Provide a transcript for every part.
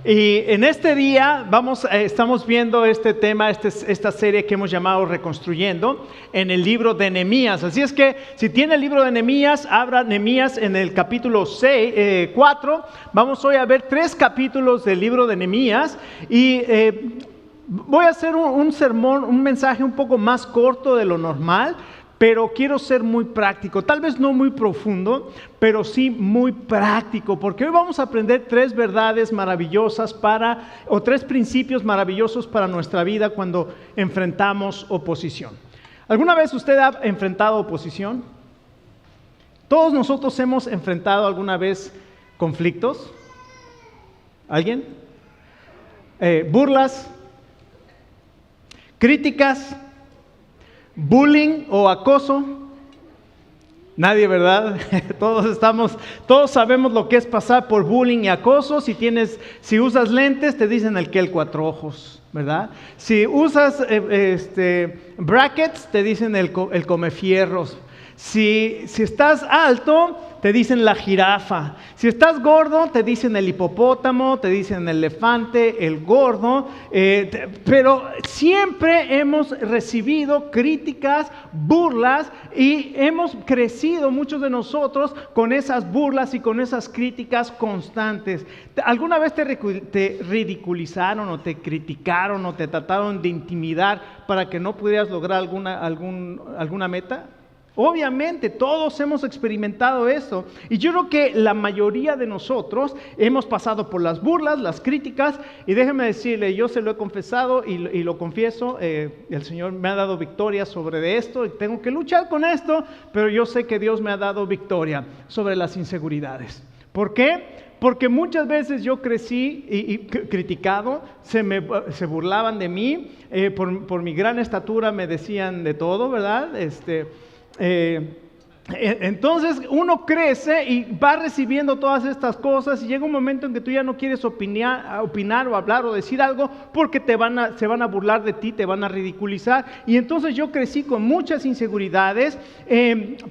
Y en este día estamos viendo este tema, esta serie que hemos llamado Reconstruyendo en el libro de Nehemías. Así es que si tiene el libro de Nehemías, abra Nehemías en el capítulo 4. Vamos hoy a ver 3 capítulos del libro de Nehemías y voy a hacer un sermón, un mensaje un poco más corto de lo normal, pero quiero ser muy práctico, tal vez no muy profundo, pero sí muy práctico, porque hoy vamos a aprender 3 verdades maravillosas o 3 principios maravillosos para nuestra vida cuando enfrentamos oposición. ¿Alguna vez usted ha enfrentado oposición? Todos nosotros hemos enfrentado alguna vez conflictos. ¿Alguien? Burlas, críticas, bullying o acoso. Nadie, ¿verdad? Todos sabemos lo que es pasar por bullying y acoso. Si usas lentes, te dicen el cuatro ojos, ¿verdad? Si usas brackets, te dicen el comefierros. Si estás alto, te dicen la jirafa. Si estás gordo, te dicen el hipopótamo, te dicen el elefante, el gordo. Pero siempre hemos recibido críticas, burlas, y hemos crecido muchos de nosotros con esas burlas y con esas críticas constantes. ¿Alguna vez te ridiculizaron o te criticaron o te trataron de intimidar para que no pudieras lograr alguna meta? Obviamente todos hemos experimentado eso, y yo creo que la mayoría de nosotros hemos pasado por las burlas, las críticas, y déjeme decirle, yo se lo he confesado y lo confieso, el Señor me ha dado victoria sobre esto y tengo que luchar con esto, pero yo sé que Dios me ha dado victoria sobre las inseguridades. ¿Por qué? Porque muchas veces yo crecí y criticado, se burlaban de mí, por mi gran estatura me decían de todo, ¿verdad? Entonces uno crece y va recibiendo todas estas cosas, y llega un momento en que tú ya no quieres opinar o hablar o decir algo porque se van a burlar de ti, te van a ridiculizar. Y entonces yo crecí con muchas inseguridades,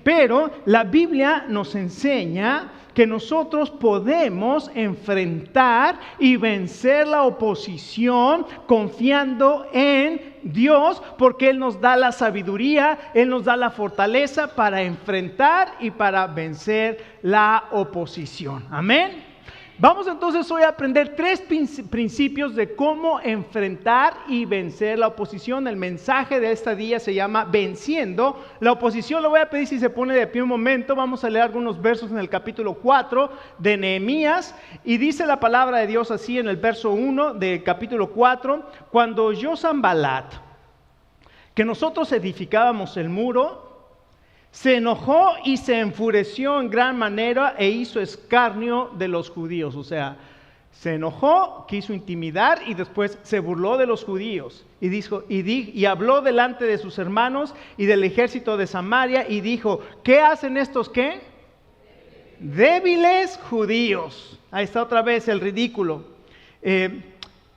pero la Biblia nos enseña que nosotros podemos enfrentar y vencer la oposición confiando en Dios, porque Él nos da la sabiduría, Él nos da la fortaleza para enfrentar y para vencer la oposición. Amén. Vamos entonces hoy a aprender 3 principios de cómo enfrentar y vencer la oposición. El mensaje de este día se llama Venciendo la oposición. Le voy a pedir si se pone de pie un momento. Vamos a leer algunos versos en el capítulo 4 de Nehemías, y dice la palabra de Dios así en el verso 1 del capítulo 4: cuando oyó Sanbalat que nosotros edificábamos el muro, se enojó y se enfureció en gran manera e hizo escarnio de los judíos. O sea, se enojó, quiso intimidar y después se burló de los judíos. Y dijo, y habló delante de sus hermanos y del ejército de Samaria y dijo: ¿qué hacen estos qué? Débiles judíos. Ahí está otra vez el ridículo.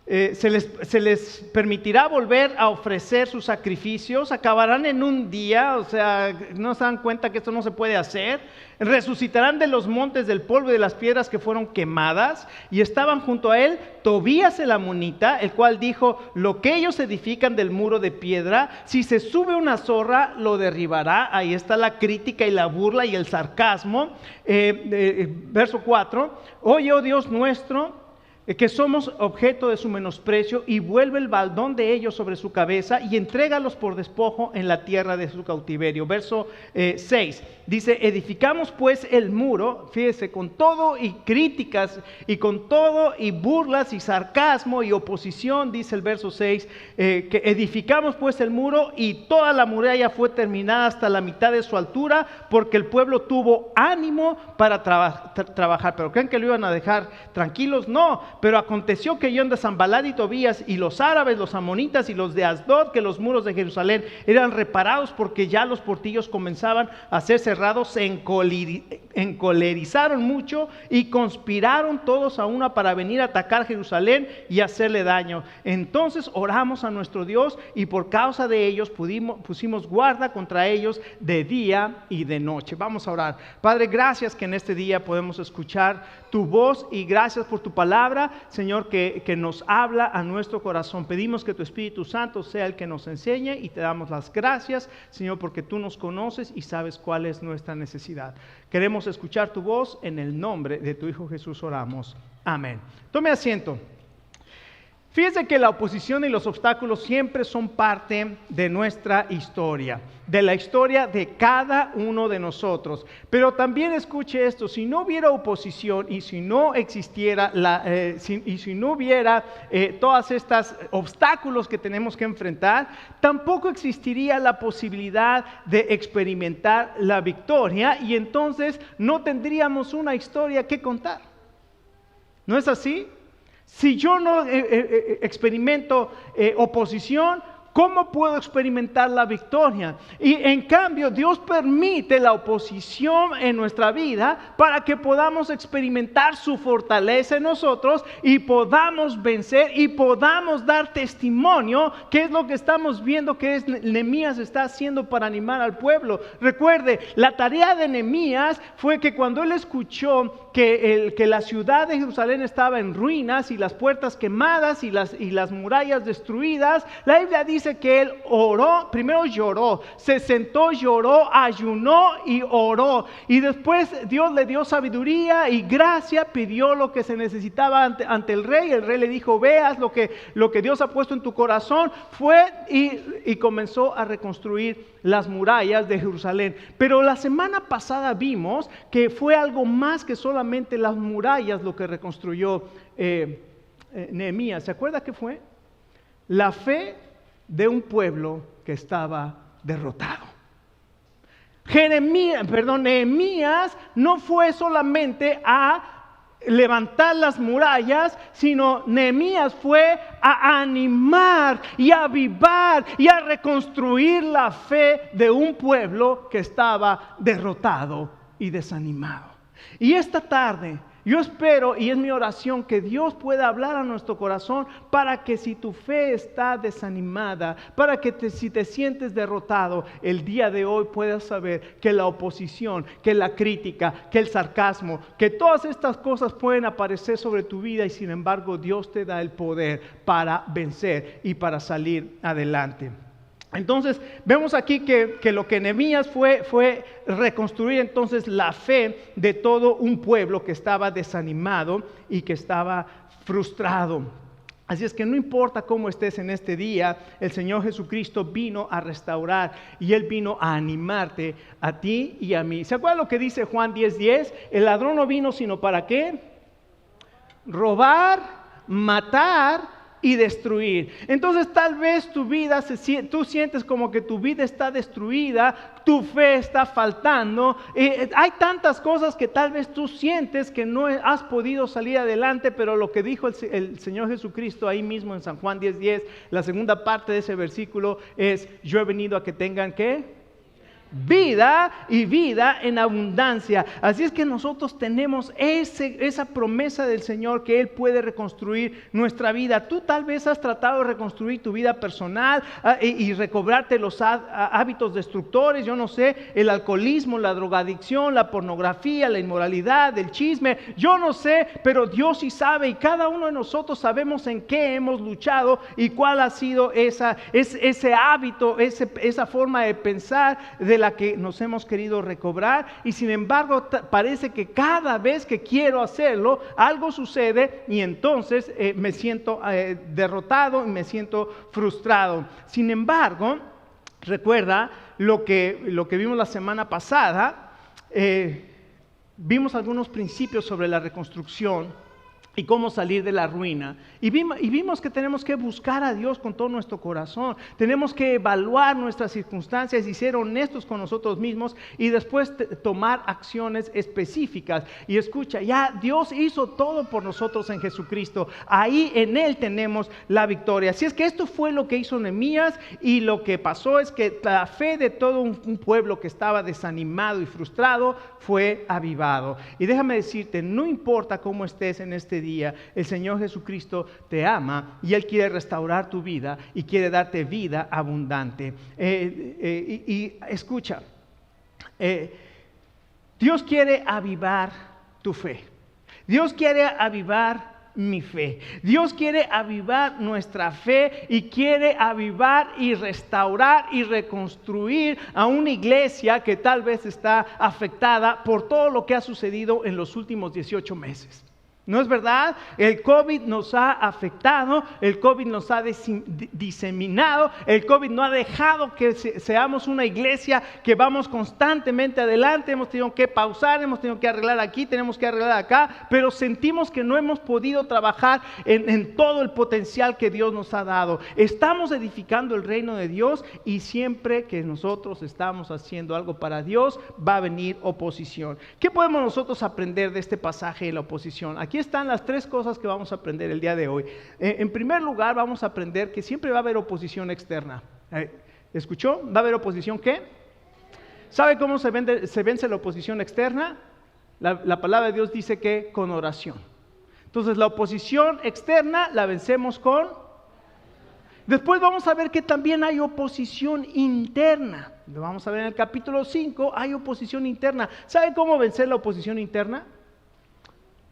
Se les permitirá volver a ofrecer sus sacrificios, acabarán en un día, o sea, no se dan cuenta que esto no se puede hacer. Resucitarán de los montes del polvo y de las piedras que fueron quemadas. Y estaban junto a él Tobías el amonita, el cual dijo: lo que ellos edifican del muro de piedra, si se sube una zorra lo derribará. Ahí está la crítica y la burla y el sarcasmo. Verso 4: oye, oh Dios nuestro, que somos objeto de su menosprecio, y vuelve el baldón de ellos sobre su cabeza y entrégalos por despojo en la tierra de su cautiverio. Verso 6 dice: edificamos pues el muro, fíjese, con todo y críticas y con todo y burlas y sarcasmo y oposición, dice el verso 6, que edificamos pues el muro, y toda la muralla fue terminada hasta la mitad de su altura, porque el pueblo tuvo ánimo para trabajar. ¿Pero creen que lo iban a dejar tranquilos? No. Pero aconteció que oyendo Sanbalat y Tobías y los árabes, los amonitas y los de Asdod, que los muros de Jerusalén eran reparados porque ya los portillos comenzaban a ser cerrados, se encolerizaron mucho y conspiraron todos a una para venir a atacar Jerusalén y hacerle daño. Entonces oramos a nuestro Dios, y por causa de ellos pusimos guarda contra ellos de día y de noche. Vamos a orar. Padre, gracias que en este día podemos escuchar tu voz, y gracias por tu palabra. palabra, Señor, que nos habla a nuestro corazón. Pedimos que tu Espíritu Santo sea el que nos enseñe y te damos las gracias, Señor, porque tú nos conoces y sabes cuál es nuestra necesidad. Queremos escuchar tu voz, en el nombre de tu Hijo Jesús oramos. Amén. Tome asiento. Fíjese que la oposición y los obstáculos siempre son parte de nuestra historia, de la historia de cada uno de nosotros. Pero también escuche esto: si no hubiera oposición y si no existiera si no hubiera todas estas obstáculos que tenemos que enfrentar, tampoco existiría la posibilidad de experimentar la victoria, y entonces no tendríamos una historia que contar. ¿No es así? Si yo no experimento oposición, ¿cómo puedo experimentar la victoria? Y en cambio, Dios permite la oposición en nuestra vida para que podamos experimentar su fortaleza en nosotros y podamos vencer y podamos dar testimonio, que es lo que estamos viendo que Nehemías está haciendo para animar al pueblo. Recuerde, la tarea de Nehemías fue que cuando él escuchó que la ciudad de Jerusalén estaba en ruinas y las puertas quemadas y las murallas destruidas, la Biblia dice que él oró, primero lloró, se sentó, lloró, ayunó y oró, y después Dios le dio sabiduría y gracia, pidió lo que se necesitaba ante el rey. El rey le dijo: veas lo que Dios ha puesto en tu corazón. Fue y comenzó a reconstruir las murallas de Jerusalén. Pero la semana pasada vimos que fue algo más que solamente las murallas lo que reconstruyó Nehemías. ¿Se acuerda qué fue? La fe de un pueblo que estaba derrotado. Nehemías no fue solamente a levantar las murallas, sino Nehemías fue a animar y a avivar y a reconstruir la fe de un pueblo que estaba derrotado y desanimado. Y esta tarde yo espero, y es mi oración, que Dios pueda hablar a nuestro corazón para que si tu fe está desanimada, para que si te sientes derrotado, el día de hoy puedas saber que la oposición, que la crítica, que el sarcasmo, que todas estas cosas pueden aparecer sobre tu vida, y sin embargo Dios te da el poder para vencer y para salir adelante. Entonces vemos aquí que lo que Nehemías fue reconstruir entonces la fe de todo un pueblo que estaba desanimado y que estaba frustrado. Así es que no importa cómo estés en este día, el Señor Jesucristo vino a restaurar y Él vino a animarte a ti y a mí. ¿Se acuerdan lo que dice Juan 10:10? El ladrón no vino sino ¿para qué? Robar, matar y destruir. Entonces tal vez tu vida, tú sientes como que tu vida está destruida, tu fe está faltando, hay tantas cosas que tal vez tú sientes que no has podido salir adelante, pero lo que dijo el Señor Jesucristo ahí mismo en San Juan 10:10, la segunda parte de ese versículo es: yo he venido a que tengan ¿qué? Vida y vida en abundancia. Así es que nosotros tenemos esa promesa del Señor, que Él puede reconstruir nuestra vida. Tú tal vez has tratado de reconstruir tu vida personal y recobrarte los hábitos destructores, yo no sé, el alcoholismo, la drogadicción, la pornografía, la inmoralidad, el chisme, yo no sé, pero Dios sí sabe, y cada uno de nosotros sabemos en qué hemos luchado y cuál ha sido ese hábito, esa forma de pensar de la que nos hemos querido recobrar, y sin embargo parece que cada vez que quiero hacerlo algo sucede y entonces me siento derrotado y me siento frustrado. Sin embargo, recuerda lo que vimos la semana pasada, vimos algunos principios sobre la reconstrucción y cómo salir de la ruina. Y vimos que tenemos que buscar a Dios con todo nuestro corazón. Tenemos que evaluar nuestras circunstancias y ser honestos con nosotros mismos, y después tomar acciones específicas. Y escucha, ya Dios hizo todo por nosotros en Jesucristo. Ahí en Él tenemos la victoria. Así es que esto fue lo que hizo Nehemías, y lo que pasó es que la fe de todo un pueblo que estaba desanimado y frustrado fue avivado. Y déjame decirte, no importa cómo estés en este día, el Señor Jesucristo te ama y Él quiere restaurar tu vida y quiere darte vida abundante. Y escucha, Dios quiere avivar tu fe. Dios quiere avivar mi fe. Dios quiere avivar nuestra fe y quiere avivar y restaurar y reconstruir a una iglesia que tal vez está afectada por todo lo que ha sucedido en los últimos 18 meses. ¿No es verdad? El COVID nos ha afectado, el COVID nos ha diseminado, el COVID no ha dejado que seamos una iglesia que vamos constantemente adelante. Hemos tenido que pausar, hemos tenido que arreglar aquí, tenemos que arreglar acá, pero sentimos que no hemos podido trabajar en todo el potencial que Dios nos ha dado. Estamos edificando el reino de Dios y siempre que nosotros estamos haciendo algo para Dios, va a venir oposición. ¿Qué podemos nosotros aprender de este pasaje de la oposición? Aquí están las 3 cosas que vamos a aprender el día de hoy. En primer lugar, vamos a aprender que siempre va a haber oposición externa. ¿Escuchó? ¿Va a haber oposición qué? ¿Sabe cómo se vence la oposición externa? La palabra de Dios dice que con oración. Entonces, la oposición externa la vencemos con... Después vamos a ver que también hay oposición interna. Lo vamos a ver en el capítulo 5, hay oposición interna. ¿Sabe cómo vencer la oposición interna?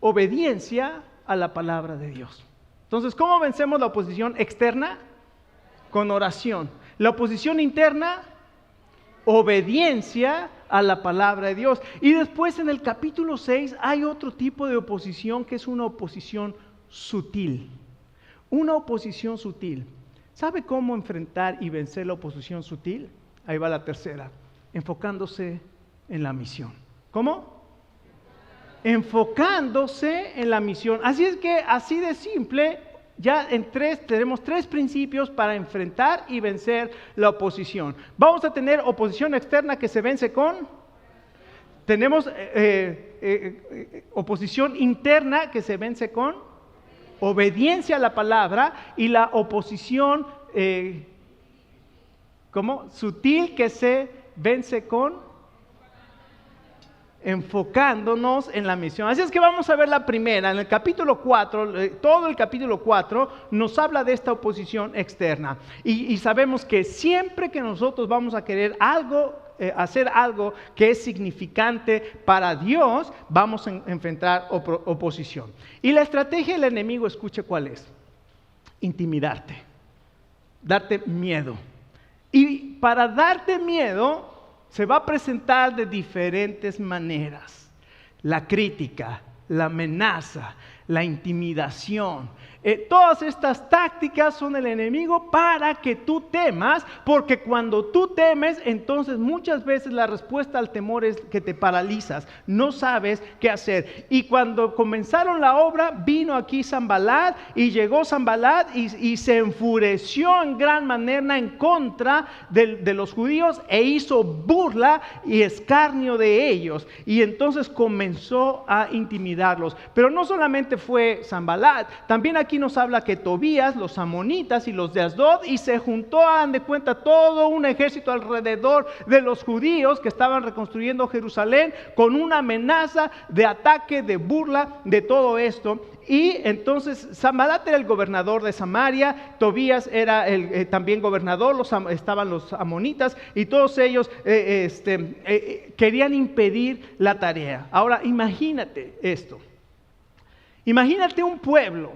Obediencia a la palabra de Dios. Entonces, ¿cómo vencemos la oposición externa? Con oración. La oposición interna, obediencia a la palabra de Dios. Y después en el capítulo 6 hay otro tipo de oposición que es una oposición sutil. Una oposición sutil. ¿Sabe cómo enfrentar y vencer la oposición sutil? Ahí va la tercera. Enfocándose en la misión. ¿Cómo? Enfocándose en la misión. Así es que, así de simple, ya tenemos 3 principios para enfrentar y vencer la oposición. Vamos a tener oposición externa que se vence con... Tenemos oposición interna que se vence con obediencia a la palabra, y la oposición sutil que se vence con enfocándonos en la misión. Así es que vamos a ver la primera. En el capítulo 4, todo el capítulo 4 nos habla de esta oposición externa. Y sabemos que siempre que nosotros vamos a querer hacer algo que es significante para Dios, vamos a enfrentar oposición. Y la estrategia del enemigo, escuche cuál es: intimidarte, darte miedo. Y para darte miedo, se va a presentar de diferentes maneras. La crítica, la amenaza, la intimidación. Todas estas tácticas son el enemigo para que tú temas, porque cuando tú temes, entonces muchas veces la respuesta al temor es que te paralizas, no sabes qué hacer. Y cuando comenzaron la obra, vino aquí Sanbalat, y llegó Sanbalat y se enfureció en gran manera en contra de los judíos, e hizo burla y escarnio de ellos, y entonces comenzó a intimidarlos. Pero no solamente fue Sanbalat, también aquí nos habla que Tobías, los amonitas y los de Asdod, y se juntó, hagan de cuenta, todo un ejército alrededor de los judíos que estaban reconstruyendo Jerusalén, con una amenaza de ataque, de burla, de todo esto. Y entonces Sanbalat era el gobernador de Samaria, Tobías era también gobernador, estaban los amonitas, y todos ellos querían impedir la tarea. Ahora imagínate esto. Imagínate un pueblo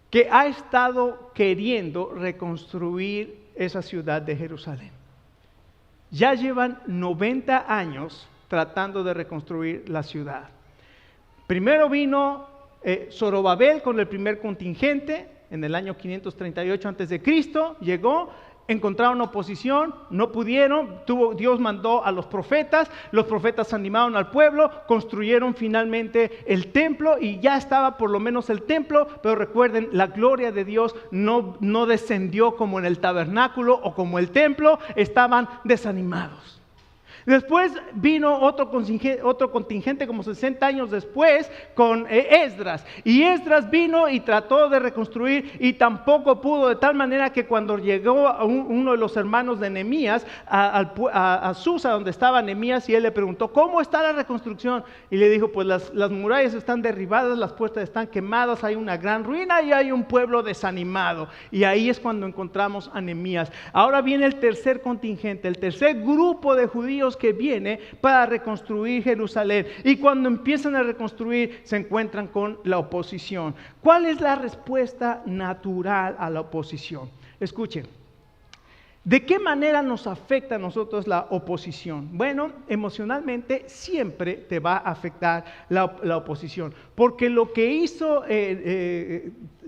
que ha estado queriendo reconstruir esa ciudad de Jerusalén. Ya llevan 90 años tratando de reconstruir la ciudad. Primero vino Zorobabel con el primer contingente en el año 538 a.C., llegó. Encontraron oposición, no pudieron, Dios mandó a los profetas animaron al pueblo, construyeron finalmente el templo, y ya estaba por lo menos el templo, pero recuerden, la gloria de Dios no descendió como en el tabernáculo o como el templo, estaban desanimados. Después vino otro contingente como 60 años después con Esdras. Y Esdras vino y trató de reconstruir y tampoco pudo, de tal manera que cuando llegó uno de los hermanos de Nehemías a Susa, donde estaba Nehemías, y él le preguntó: ¿cómo está la reconstrucción? Y le dijo: pues las murallas están derribadas, las puertas están quemadas, hay una gran ruina y hay un pueblo desanimado. Y ahí es cuando encontramos a Nehemías. Ahora viene el tercer contingente, el tercer grupo de judíos que viene para reconstruir Jerusalén. Y cuando empiezan a reconstruir, se encuentran con la oposición. ¿Cuál es la respuesta natural a la oposición? Escuchen. ¿De qué manera nos afecta a nosotros la oposición? Bueno, emocionalmente siempre te va a afectar la oposición, porque lo que hizo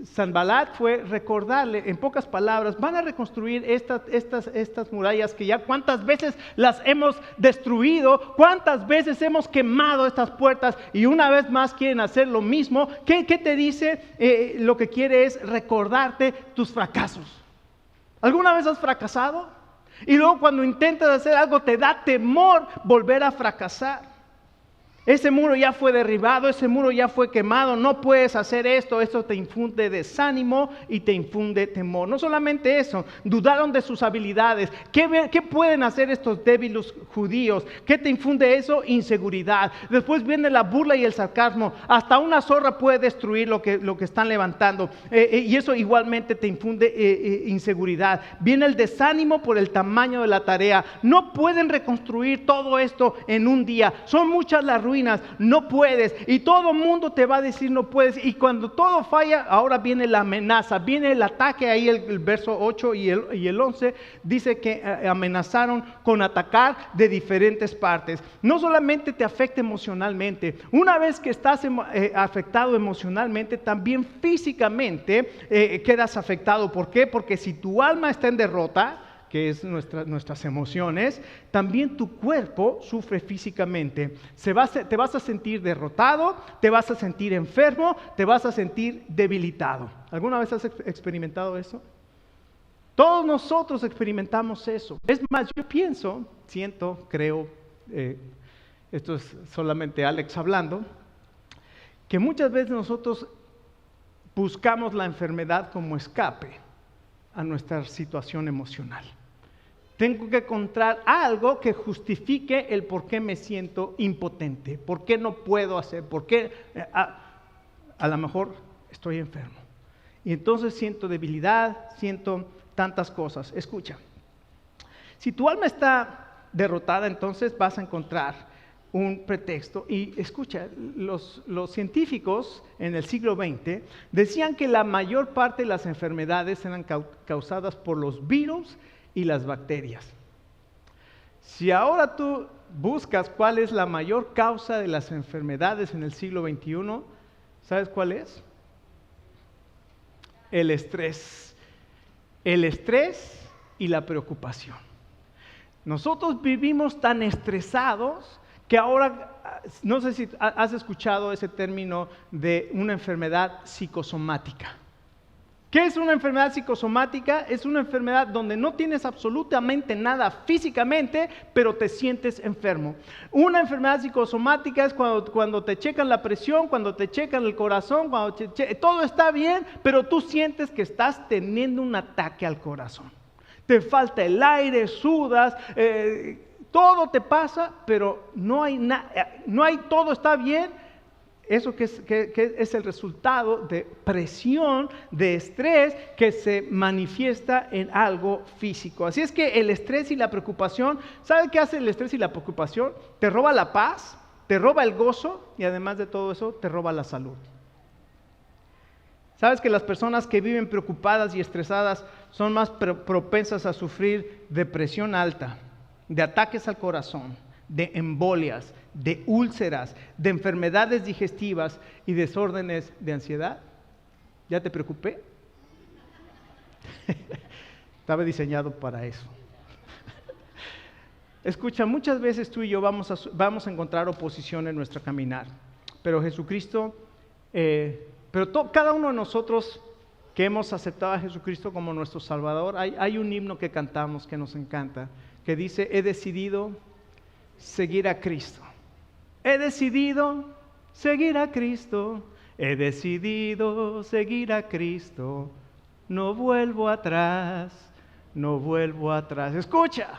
Sanbalat fue recordarle, en pocas palabras, van a reconstruir estas murallas que ya cuántas veces las hemos destruido, cuántas veces hemos quemado estas puertas y una vez más quieren hacer lo mismo. ¿Qué te dice? Lo que quiere es recordarte tus fracasos. ¿Alguna vez has fracasado? Y luego cuando intentas hacer algo te da temor volver a fracasar. Ese muro ya fue derribado, ese muro ya fue quemado, no puedes hacer esto te infunde desánimo y te infunde temor. No solamente eso, dudaron de sus habilidades. ¿Qué pueden hacer estos débiles judíos? ¿Qué te infunde eso? Inseguridad. Después viene la burla y el sarcasmo. Hasta una zorra puede destruir lo que están levantando. Y eso igualmente te infunde inseguridad. Viene el desánimo por el tamaño de la tarea. No pueden reconstruir todo esto en un día. Son muchas las ruinas, no puedes, y todo el mundo te va a decir no puedes, y cuando todo falla, ahora viene la amenaza, viene el ataque. Ahí el verso 8 y el 11 dice que amenazaron con atacar de diferentes partes. No solamente te afecta emocionalmente, una vez que estás afectado emocionalmente, también físicamente quedas afectado. ¿Por qué? Porque si tu alma está en derrota, que es nuestras emociones, también tu cuerpo sufre físicamente. Te vas a sentir derrotado, te vas a sentir enfermo, te vas a sentir debilitado. ¿Alguna vez has experimentado eso? Todos nosotros experimentamos eso. Es más, yo creo, esto es solamente Alex hablando, que muchas veces nosotros buscamos la enfermedad como escape a nuestra situación emocional. Tengo que encontrar algo que justifique el por qué me siento impotente, por qué no puedo hacer, por qué a lo mejor estoy enfermo. Y entonces siento debilidad, siento tantas cosas. Escucha, si tu alma está derrotada, entonces vas a encontrar un pretexto. Y escucha, los científicos en el siglo XX decían que la mayor parte de las enfermedades eran causadas por los virus y las bacterias. Si ahora tú buscas cuál es la mayor causa de las enfermedades en el siglo XXI, ¿sabes cuál es? El estrés. El estrés y la preocupación. Nosotros vivimos tan estresados que ahora, no sé si has escuchado ese término de una enfermedad psicosomática. ¿Qué es una enfermedad psicosomática? Es una enfermedad donde no tienes absolutamente nada físicamente, pero te sientes enfermo. Una enfermedad psicosomática es cuando te checan la presión, cuando te checan el corazón, todo está bien, pero tú sientes que estás teniendo un ataque al corazón. Te falta el aire, sudas, todo te pasa, pero no hay todo está bien. Eso que es el resultado de presión, de estrés que se manifiesta en algo físico. Así es que el estrés y la preocupación, ¿sabe qué hace el estrés y la preocupación? Te roba la paz, te roba el gozo y además de todo eso te roba la salud. ¿Sabes que las personas que viven preocupadas y estresadas son más propensas a sufrir depresión alta, de ataques al corazón, de embolias, de úlceras, de enfermedades digestivas y desórdenes de ansiedad? ¿Ya te preocupé? Estaba diseñado para eso. Escucha, muchas veces tú y yo vamos a encontrar oposición en nuestro caminar, pero Jesucristo, cada uno de nosotros que hemos aceptado a Jesucristo como nuestro Salvador, hay un himno que cantamos que nos encanta, que dice: he decidido seguir a Cristo. He decidido seguir a Cristo. He decidido seguir a Cristo. No vuelvo atrás, no vuelvo atrás. Escucha,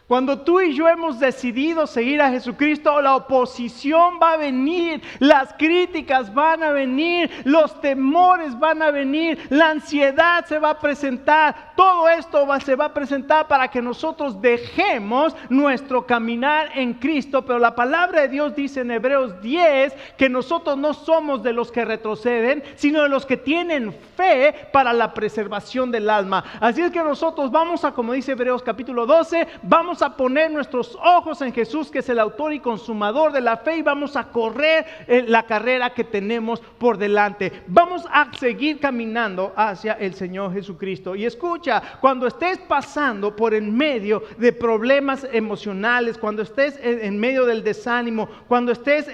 Cuando tú y yo hemos decidido seguir a Jesucristo, la oposición va a venir, las críticas van a venir, los temores van a venir, la ansiedad se va a presentar. Todo esto se va a presentar para que nosotros dejemos nuestro caminar en Cristo. Pero la palabra de Dios dice en Hebreos 10 que nosotros no somos de los que retroceden, sino de los que tienen fe para la preservación del alma. Así es que nosotros vamos a, como dice Hebreos capítulo 12, vamos a poner nuestros ojos en Jesús, que es el autor y consumador de la fe, y vamos a correr la carrera que tenemos por delante. Vamos a seguir caminando hacia el Señor Jesucristo. Y escucha, cuando estés pasando por en medio de problemas emocionales, cuando estés en medio del desánimo, cuando estés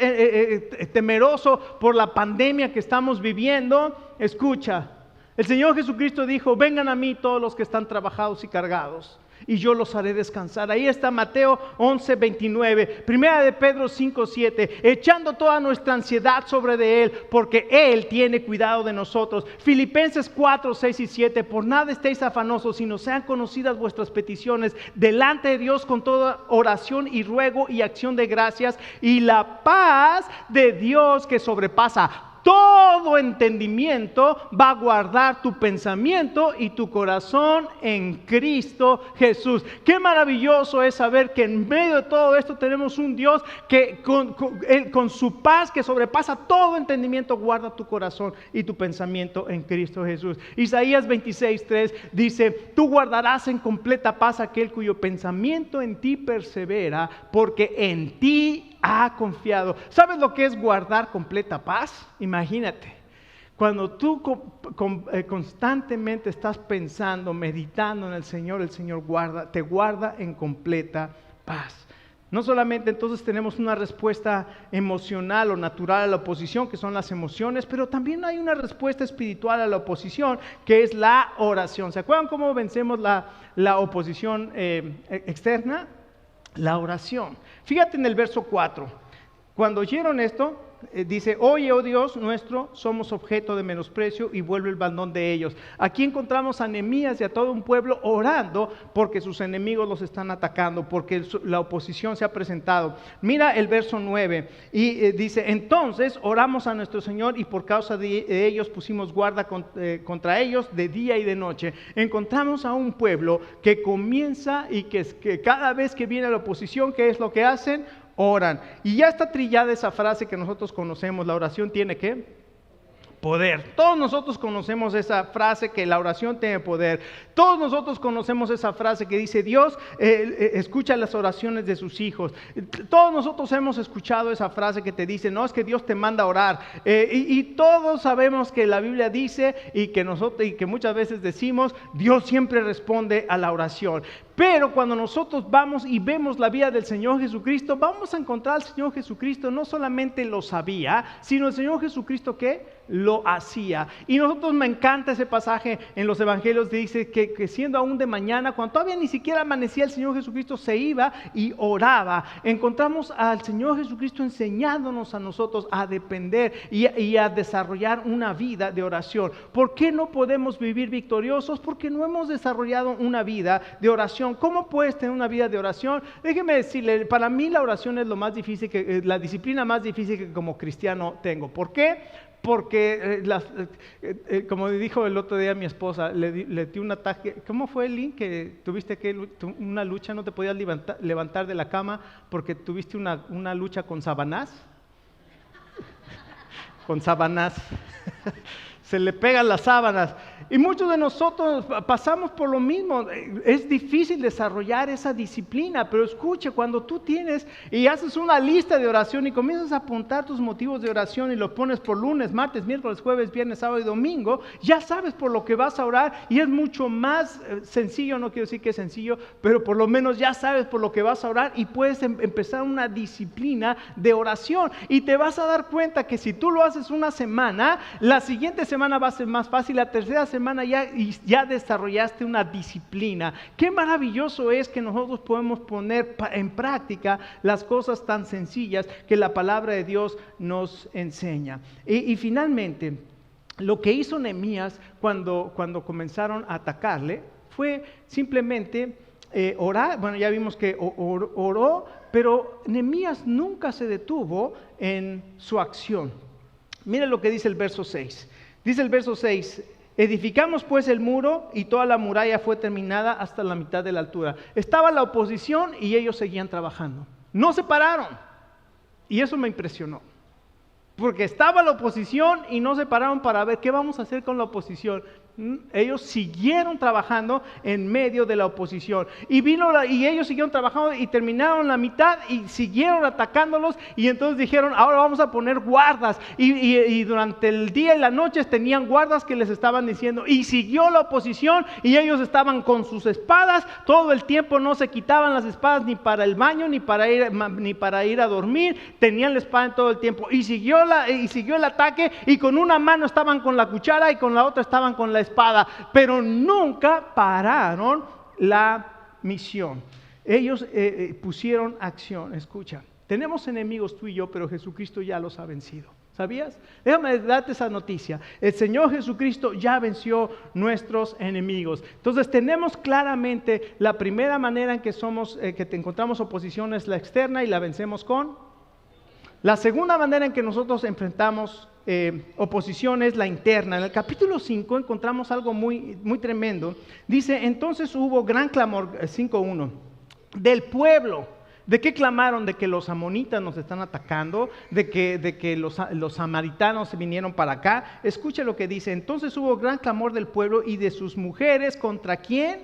temeroso por la pandemia que estamos viviendo, escucha, el Señor Jesucristo dijo: vengan a mí todos los que están trabajados y cargados, y yo los haré descansar. Ahí está Mateo 11:29, Primera de Pedro 5:7, echando toda nuestra ansiedad sobre de Él, porque Él tiene cuidado de nosotros. Filipenses 4:6 y 7, por nada estéis afanosos, sino sean conocidas vuestras peticiones delante de Dios con toda oración y ruego y acción de gracias, y la paz de Dios que sobrepasa todo entendimiento va a guardar tu pensamiento y tu corazón en Cristo Jesús. Qué maravilloso es saber que en medio de todo esto tenemos un Dios que con su paz que sobrepasa todo entendimiento guarda tu corazón y tu pensamiento en Cristo Jesús. Isaías 26:3 dice: tú guardarás en completa paz aquel cuyo pensamiento en ti persevera, porque en ti ha confiado. ¿Sabes lo que es guardar completa paz? Imagínate, cuando tú constantemente estás pensando, meditando en el Señor te guarda en completa paz. No solamente entonces tenemos una respuesta emocional o natural a la oposición, que son las emociones, pero también hay una respuesta espiritual a la oposición, que es la oración. ¿Se acuerdan cómo vencemos la oposición externa? La oración. Fíjate en el verso 4. Cuando oyeron esto, dice: oye, oh Dios nuestro, somos objeto de menosprecio, y vuelve el baldón de ellos. Aquí encontramos a Nehemías y a todo un pueblo orando porque sus enemigos los están atacando, porque la oposición se ha presentado. Mira el verso 9 y dice: entonces oramos a nuestro Señor, y por causa de ellos pusimos guarda contra ellos de día y de noche. Encontramos a un pueblo que comienza y que cada vez que viene la oposición, ¿qué es lo que hacen? Oran. Y ya está trillada esa frase que nosotros conocemos: la oración tiene ¿qué? Poder. Todos nosotros conocemos esa frase, que la oración tiene poder. Todos nosotros conocemos esa frase que dice: Dios escucha las oraciones de sus hijos. Todos nosotros hemos escuchado esa frase que te dice: no, es que Dios te manda a orar. Y todos sabemos que la Biblia dice, y que muchas veces decimos: Dios siempre responde a la oración. Pero cuando nosotros vamos y vemos la vida del Señor Jesucristo, vamos a encontrar al Señor Jesucristo no solamente lo sabía, sino el Señor Jesucristo ¿qué? Lo hacía. Y nosotros, me encanta ese pasaje en los evangelios, dice que siendo aún de mañana, cuando todavía ni siquiera amanecía, el Señor Jesucristo se iba y oraba. Encontramos al Señor Jesucristo enseñándonos a nosotros a depender y a desarrollar una vida de oración. ¿Por qué no podemos vivir victoriosos? Porque no hemos desarrollado una vida de oración. ¿Cómo puedes tener una vida de oración? Déjeme decirle, para mí la oración es lo más difícil, la disciplina más difícil que como cristiano tengo. ¿Por qué? Porque, como dijo el otro día mi esposa, le dio un ataque. ¿Cómo fue, Lynn, que tuviste una lucha, no te podías levantar de la cama porque tuviste una lucha con Sabanás? Con Sabanás. Se le pegan las sábanas. Y muchos de nosotros pasamos por lo mismo. Es difícil desarrollar esa disciplina, pero escuche, cuando tú tienes y haces una lista de oración y comienzas a apuntar tus motivos de oración y lo pones por lunes, martes, miércoles, jueves, viernes, sábado y domingo, ya sabes por lo que vas a orar, y es mucho más sencillo. No quiero decir que es sencillo, pero por lo menos ya sabes por lo que vas a orar y puedes empezar una disciplina de oración, y te vas a dar cuenta que si tú lo haces una semana, la siguiente semana va a ser más fácil, la tercera semana ya desarrollaste una disciplina. Qué maravilloso es que nosotros podemos poner en práctica las cosas tan sencillas que la palabra de Dios nos enseña. Y finalmente, lo que hizo Nehemías cuando comenzaron a atacarle fue simplemente orar. Bueno, ya vimos que oró, pero Nehemías nunca se detuvo en su acción. Mire lo que dice el verso 6. Dice el verso 6: edificamos pues el muro y toda la muralla fue terminada hasta la mitad de la altura. Estaba la oposición y ellos seguían trabajando. No se pararon. Y eso me impresionó. Porque estaba la oposición y no se pararon para ver qué vamos a hacer con la oposición. Ellos siguieron trabajando en medio de la oposición. Y ellos siguieron trabajando y terminaron la mitad y siguieron atacándolos. Y entonces dijeron, ahora vamos a poner guardas. Y durante el día y la noche tenían guardas que les estaban diciendo. Y siguió la oposición y ellos estaban con sus espadas. Todo el tiempo no se quitaban las espadas ni para el baño ni para ir a dormir. Tenían la espada en todo el tiempo. Y siguió el ataque, y con una mano estaban con la cuchara y con la otra estaban con la espada, pero nunca pararon la misión. Ellos pusieron acción. Escucha, tenemos enemigos tú y yo, pero Jesucristo ya los ha vencido. ¿Sabías? Déjame darte esa noticia. El Señor Jesucristo ya venció nuestros enemigos. Entonces tenemos claramente la primera manera en que que encontramos oposición es la externa y la vencemos con. La segunda manera en que nosotros enfrentamos oposición es la interna. En el capítulo 5 encontramos algo muy, muy tremendo. Dice, entonces hubo gran clamor, 5:1, del pueblo. ¿De qué clamaron? De que los amonitas nos están atacando, de que los samaritanos vinieron para acá. Escucha lo que dice, entonces hubo gran clamor del pueblo y de sus mujeres. ¿Contra quién?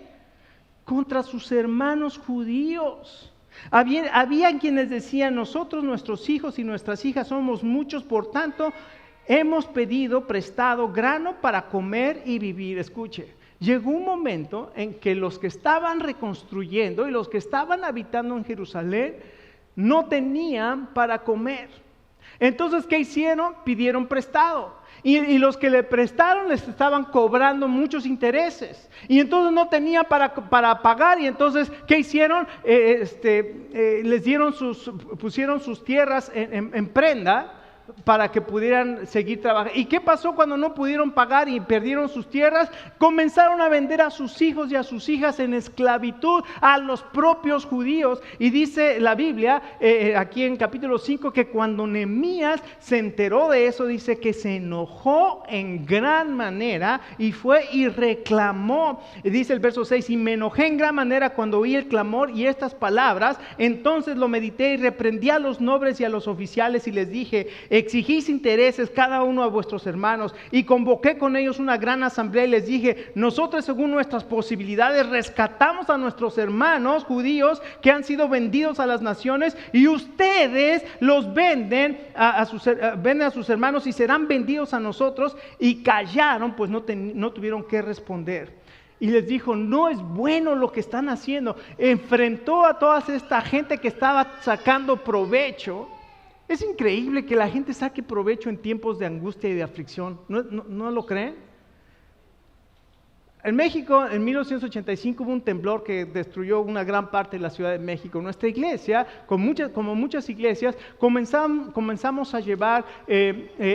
Contra sus hermanos judíos. Había quienes decían, nosotros, nuestros hijos y nuestras hijas somos muchos, por tanto, hemos pedido prestado grano para comer y vivir. Escuche, llegó un momento en que los que estaban reconstruyendo y los que estaban habitando en Jerusalén no tenían para comer. Entonces, ¿qué hicieron? Pidieron prestado. Y los que le prestaron les estaban cobrando muchos intereses. Y entonces no tenía para pagar. Y entonces, ¿qué hicieron? Pusieron sus tierras en prenda para que pudieran seguir trabajando. ¿Y qué pasó cuando no pudieron pagar y perdieron sus tierras? Comenzaron a vender a sus hijos y a sus hijas en esclavitud a los propios judíos. Y dice la Biblia, aquí en capítulo 5, que cuando Nehemías se enteró de eso, dice que se enojó en gran manera y fue y reclamó. Y dice el verso 6, y me enojé en gran manera cuando oí el clamor y estas palabras. Entonces lo medité y reprendí a los nobles y a los oficiales y les dije, exigís intereses cada uno a vuestros hermanos, y convoqué con ellos una gran asamblea y les dije, nosotros según nuestras posibilidades rescatamos a nuestros hermanos judíos que han sido vendidos a las naciones, y ustedes los venden a sus hermanos y serán vendidos a nosotros. Y callaron, pues no tuvieron que responder. Y les dijo, no es bueno lo que están haciendo. Enfrentó a toda esta gente que estaba sacando provecho. Es increíble que la gente saque provecho en tiempos de angustia y de aflicción. ¿No lo creen? En México, en 1985, hubo un temblor que destruyó una gran parte de la Ciudad de México. Nuestra iglesia, como muchas iglesias, comenzamos a llevar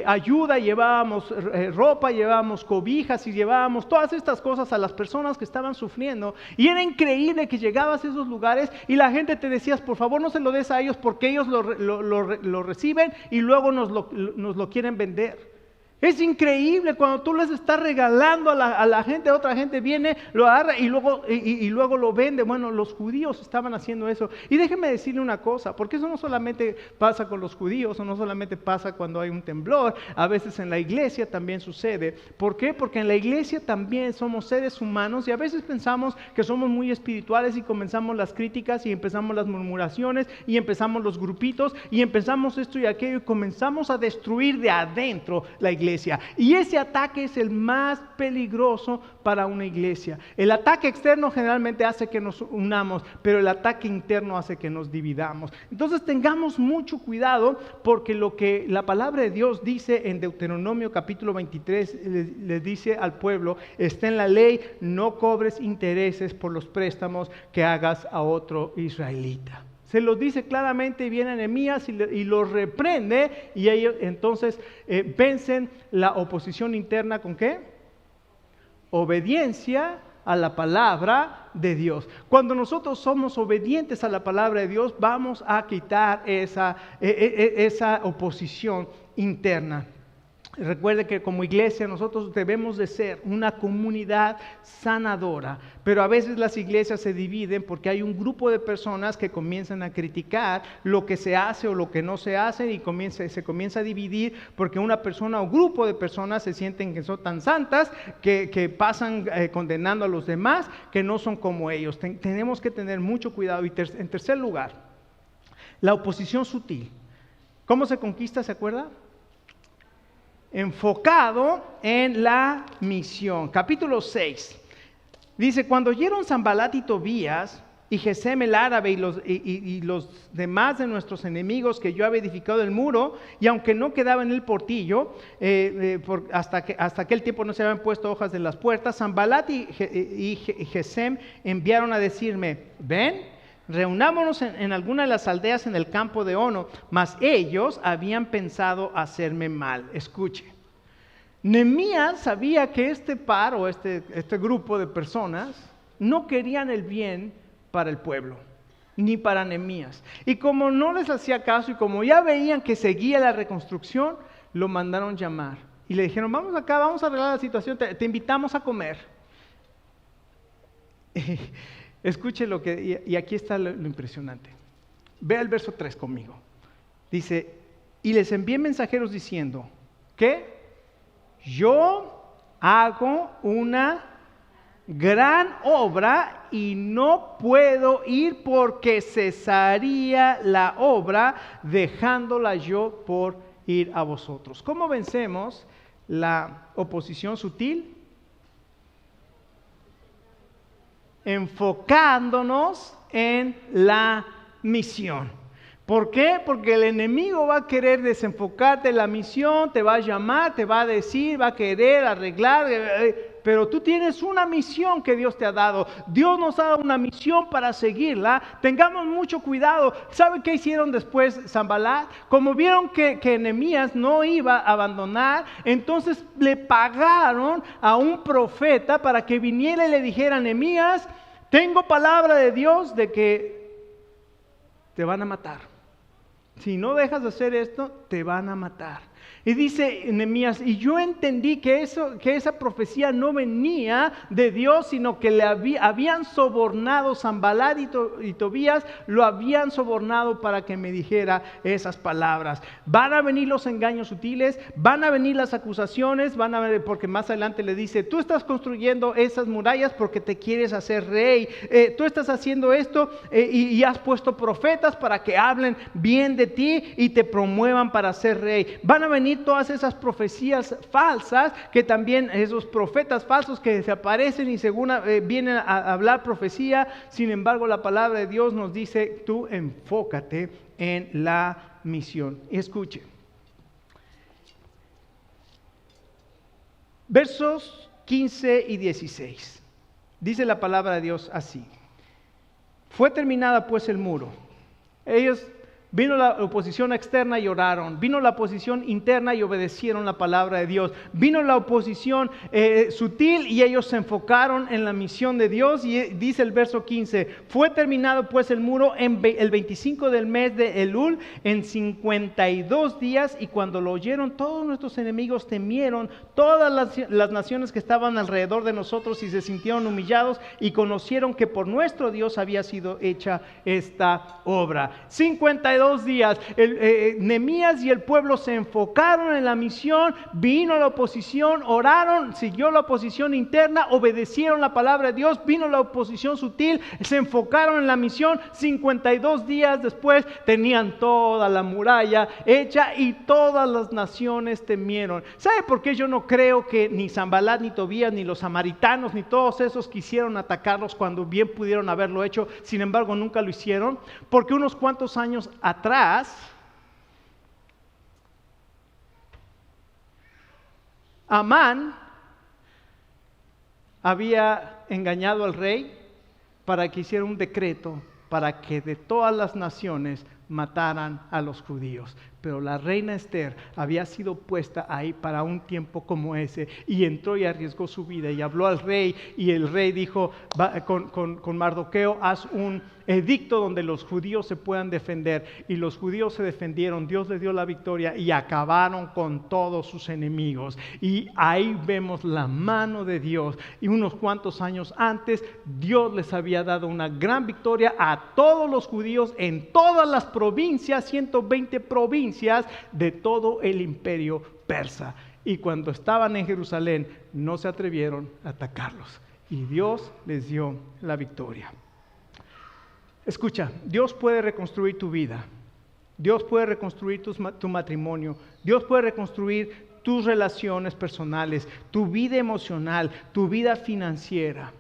ayuda, llevábamos ropa, llevábamos cobijas y llevábamos todas estas cosas a las personas que estaban sufriendo. Y era increíble que llegabas a esos lugares y la gente te decía, por favor no se lo des a ellos porque ellos lo reciben y luego nos lo quieren vender. Es increíble cuando tú les estás regalando a la gente, otra gente viene, lo agarra y luego lo vende. Bueno, los judíos estaban haciendo eso. Y déjeme decirle una cosa, porque eso no solamente pasa con los judíos, o no solamente pasa cuando hay un temblor, a veces en la iglesia también sucede. ¿Por qué? Porque en la iglesia también somos seres humanos y a veces pensamos que somos muy espirituales y comenzamos las críticas y empezamos las murmuraciones y empezamos los grupitos y empezamos esto y aquello y comenzamos a destruir de adentro la iglesia. Y ese ataque es el más peligroso para una iglesia. El ataque externo generalmente hace que nos unamos, pero el ataque interno hace que nos dividamos. Entonces tengamos mucho cuidado, porque lo que la palabra de Dios dice en Deuteronomio capítulo 23, le dice al pueblo, está en la ley, no cobres intereses por los préstamos que hagas a otro israelita. Se los dice claramente y viene Nehemías y los reprende, y ellos entonces vencen la oposición interna ¿con qué? Obediencia a la palabra de Dios. Cuando nosotros somos obedientes a la palabra de Dios, vamos a quitar esa oposición interna. Recuerde que como iglesia nosotros debemos de ser una comunidad sanadora, pero a veces las iglesias se dividen porque hay un grupo de personas que comienzan a criticar lo que se hace o lo que no se hace y se comienza a dividir porque una persona o grupo de personas se sienten que son tan santas que pasan condenando a los demás que no son como ellos. Tenemos que tener mucho cuidado. Y en tercer lugar, la oposición sutil. ¿Cómo se conquista? ¿Se acuerda? Enfocado en la misión. Capítulo 6. Dice, cuando oyeron Sanbalat y Tobías y Gesem el árabe y los demás de nuestros enemigos que yo había edificado el muro, y aunque no quedaba en el portillo, hasta aquel tiempo no se habían puesto hojas en las puertas, Sanbalat y Gesem enviaron a decirme, ven, reunámonos en alguna de las aldeas en el campo de Ono, mas ellos habían pensado hacerme mal. Escuche, Nehemías sabía que este par o este grupo de personas no querían el bien para el pueblo, ni para Nehemías. Y como no les hacía caso y como ya veían que seguía la reconstrucción, lo mandaron llamar. Y le dijeron, vamos acá, vamos a arreglar la situación, te invitamos a comer. Escuche lo que, y aquí está lo impresionante. Vea el verso 3 conmigo. Dice, y les envié mensajeros diciendo, ¿qué? Yo hago una gran obra y no puedo ir porque cesaría la obra dejándola yo por ir a vosotros. ¿Cómo vencemos la oposición sutil? Enfocándonos en la misión. ¿Por qué? Porque el enemigo va a querer desenfocarte de la misión, te va a llamar, te va a decir, va a querer arreglar, pero tú tienes una misión que Dios te ha dado. Dios nos ha dado una misión para seguirla. Tengamos mucho cuidado. ¿Sabe qué hicieron después Sanbalat? Como vieron que Nehemías no iba a abandonar, entonces le pagaron a un profeta para que viniera y le dijera a Nehemías, tengo palabra de Dios de que te van a matar. Si no dejas de hacer esto, te van a matar. Y dice Nehemías, y yo entendí que esa profecía no venía de Dios, sino que le habían sobornado Sanbalat y Tobías, lo habían sobornado para que me dijera esas palabras. Van a venir los engaños sutiles, van a venir las acusaciones, porque más adelante le dice, tú estás construyendo esas murallas porque te quieres hacer rey, tú estás haciendo esto y has puesto profetas para que hablen bien de ti y te promuevan para ser rey. Van a venir todas esas profecías falsas, que también esos profetas falsos que se aparecen y según vienen a hablar profecía. Sin embargo, la palabra de Dios nos dice, tú enfócate en la misión. Escuche. Versos 15 y 16. Dice la palabra de Dios así. Fue terminada pues el muro. Vino la oposición externa y oraron. Vino la oposición interna y obedecieron la palabra de Dios. Vino la oposición sutil y ellos se enfocaron en la misión de Dios. Y dice el verso 15, fue terminado pues el muro el 25 del mes de Elul en 52 días. Y cuando lo oyeron todos nuestros enemigos temieron, todas las naciones que estaban alrededor de nosotros, y se sintieron humillados y conocieron que por nuestro Dios había sido hecha esta obra. 52 días, Nehemías y el pueblo se enfocaron en la misión. Vino la oposición, oraron, siguió la oposición interna, obedecieron la palabra de Dios. Vino la oposición sutil, se enfocaron en la misión. 52 días después tenían toda la muralla hecha y todas las naciones temieron. ¿Sabe por qué yo no creo que ni Sanbalat, ni Tobías, ni los samaritanos, ni todos esos quisieron atacarlos cuando bien pudieron haberlo hecho? Sin embargo, nunca lo hicieron, porque unos cuantos años atrás, Amán había engañado al rey para que hiciera un decreto para que de todas las naciones mataran a los judíos. Pero la reina Esther había sido puesta ahí para un tiempo como ese, y entró y arriesgó su vida y habló al rey, y el rey dijo con Mardoqueo: haz un edicto donde los judíos se puedan defender, y los judíos se defendieron. Dios les dio la victoria y acabaron con todos sus enemigos, y ahí vemos la mano de Dios. Y unos cuantos años antes Dios les había dado una gran victoria a todos los judíos en todas las provincias, 120 provincias de todo el imperio persa, y cuando estaban en Jerusalén no se atrevieron a atacarlos, y Dios les dio la victoria. Escucha, Dios puede reconstruir tu vida, Dios puede reconstruir tu matrimonio, Dios puede reconstruir tus relaciones personales, tu vida emocional, tu vida financiera.